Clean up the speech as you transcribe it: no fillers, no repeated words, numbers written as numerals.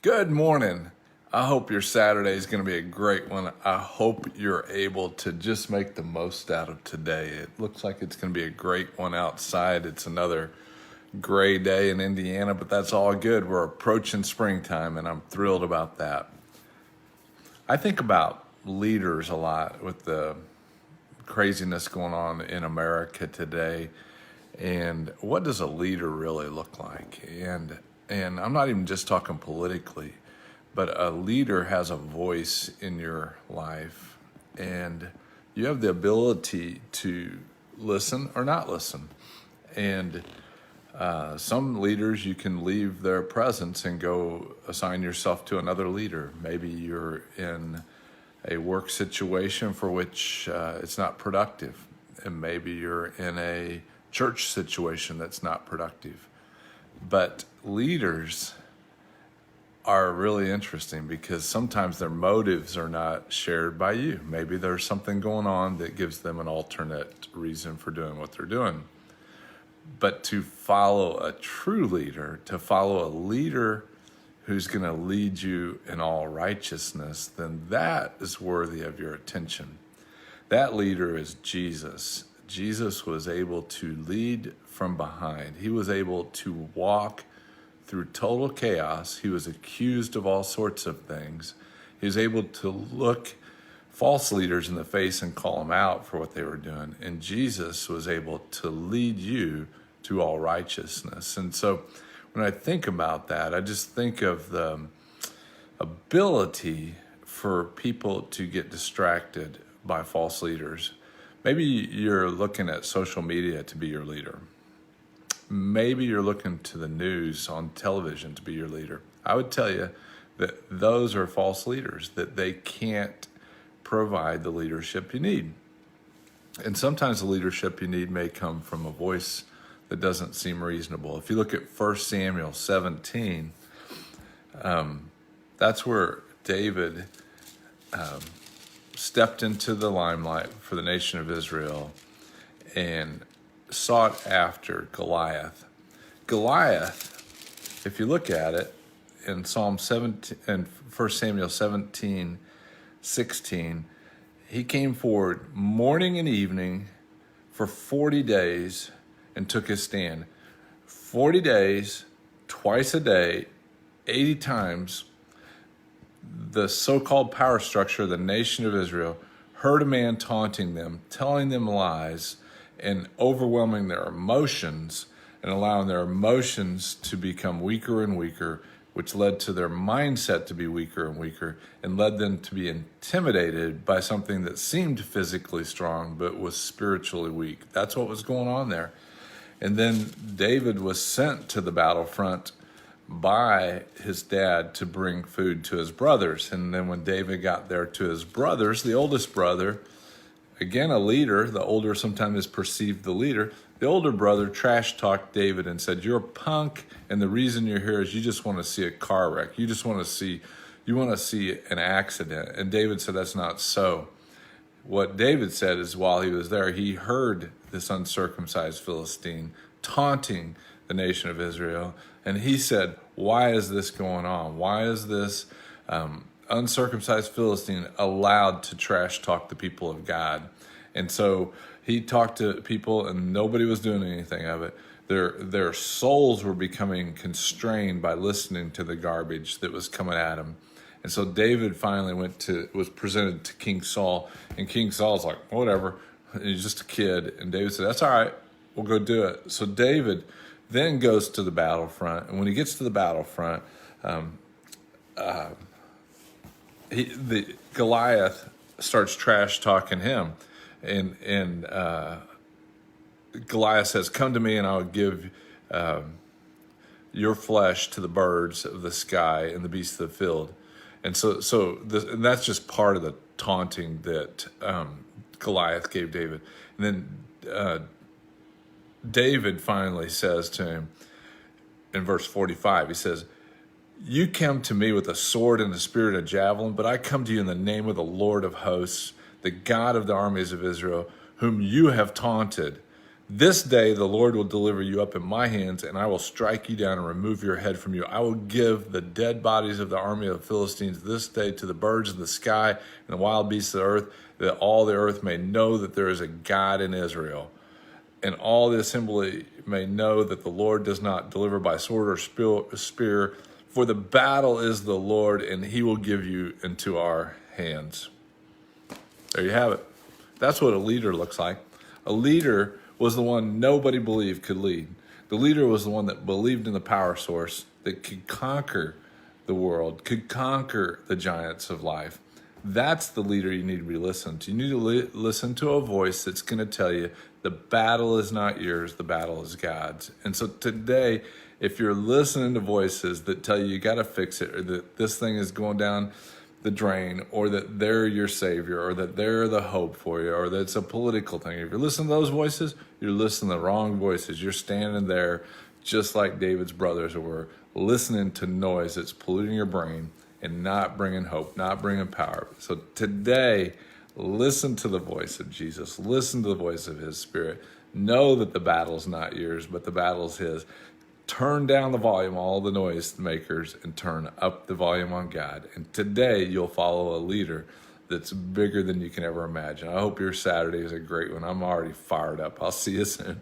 Good morning. I hope your Saturday is going to be a great one. I hope you're able to just make the most out of today. It looks like it's going to be a great one outside. It's another gray day in Indiana, but that's all good. We're approaching springtime, and I'm thrilled about that. I think about leaders a lot with the craziness going on in America today. And what does a leader really look like? And I'm not even just talking politically, but a leader has a voice in your life, and you have the ability to listen or not listen. And some leaders, you can leave their presence and go assign yourself to another leader. Maybe you're in a work situation for which it's not productive, and maybe you're in a church situation that's not productive. But leaders are really interesting because sometimes their motives are not shared by you. Maybe there's something going on that gives them an alternate reason for doing what they're doing. But to follow a true leader, to follow a leader who's going to lead you in all righteousness, then that is worthy of your attention. That leader is Jesus. Jesus was able to lead from behind. He was able to walk through total chaos. He was accused of all sorts of things. He was able to look false leaders in the face and call them out for what they were doing. And Jesus was able to lead you to all righteousness. And so when I think about that, I just think of the ability for people to get distracted by false leaders. Maybe you're looking at social media to be your leader. Maybe you're looking to the news on television to be your leader. I would tell you that those are false leaders, that they can't provide the leadership you need. And sometimes the leadership you need may come from a voice that doesn't seem reasonable. If you look at 1 Samuel 17, that's where David stepped into the limelight for the nation of Israel and sought after Goliath. Goliath, if you look at it in Psalm 17 and 1 Samuel 17:16, he came forward morning and evening for 40 days and took his stand. 40 days, twice a day, 80 times, the so-called power structure of the nation of Israel heard a man taunting them, telling them lies, and overwhelming their emotions and allowing their emotions to become weaker and weaker, which led to their mindset to be weaker and weaker and led them to be intimidated by something that seemed physically strong but was spiritually weak. That's what was going on there. And then David was sent to the battlefront by his dad to bring food to his brothers. And then when David got there to his brothers, the oldest brother, again a leader, the older sometimes is perceived the leader, the older brother trash talked David and said, "You're a punk, and the reason you're here is you just want to see a car wreck. You want to see an accident." And David said, "That's not so." What David said is while he was there, he heard this uncircumcised Philistine taunting the nation of Israel. And he said, "Why is this going on? Why is this uncircumcised Philistine allowed to trash talk the people of God?" And so he talked to people and nobody was doing anything of it. Their souls were becoming constrained by listening to the garbage that was coming at them. And so David finally was presented to King Saul, and King Saul's like, "Whatever." He's just a kid. And David said, "That's all right. We'll go do it." So David then goes to the battlefront. And when he gets to the battlefront, the Goliath starts trash talking him. And Goliath says, "Come to me and I'll give your flesh to the birds of the sky and the beasts of the field." And and that's just part of the taunting that Goliath gave David. And then David finally says to him in verse 45, he says, "You come to me with a sword and a spear and a javelin, but I come to you in the name of the Lord of hosts, the God of the armies of Israel, whom you have taunted. This day the Lord will deliver you up in my hands, and I will strike you down and remove your head from you. I will give the dead bodies of the army of the Philistines this day to the birds of the sky and the wild beasts of the earth, that all the earth may know that there is a God in Israel. And all the assembly may know that the Lord does not deliver by sword or spear, for the battle is the Lord, and he will give you into our hands. There you have it. That's what a leader looks like. A leader was the one nobody believed could lead. The leader was the one that believed in the power source, that could conquer the world, could conquer the giants of life. That's the leader you need to be listening to. You need to listen to a voice that's going to tell you the battle is not yours, the battle is God's. And so today, if you're listening to voices that tell you got to fix it, or that this thing is going down the drain, or that they're your savior, or that they're the hope for you, or that it's a political thing, if you're listening to those voices, you're listening to the wrong voices. You're standing there just like David's brothers were, listening to noise that's polluting your brain and not bringing hope, not bringing power. So today, listen to the voice of Jesus. Listen to the voice of his Spirit. Know that the battle's not yours, but the battle's his. Turn down the volume, all the noise makers, and turn up the volume on God. And today, you'll follow a leader that's bigger than you can ever imagine. I hope your Saturday is a great one. I'm already fired up. I'll see you soon.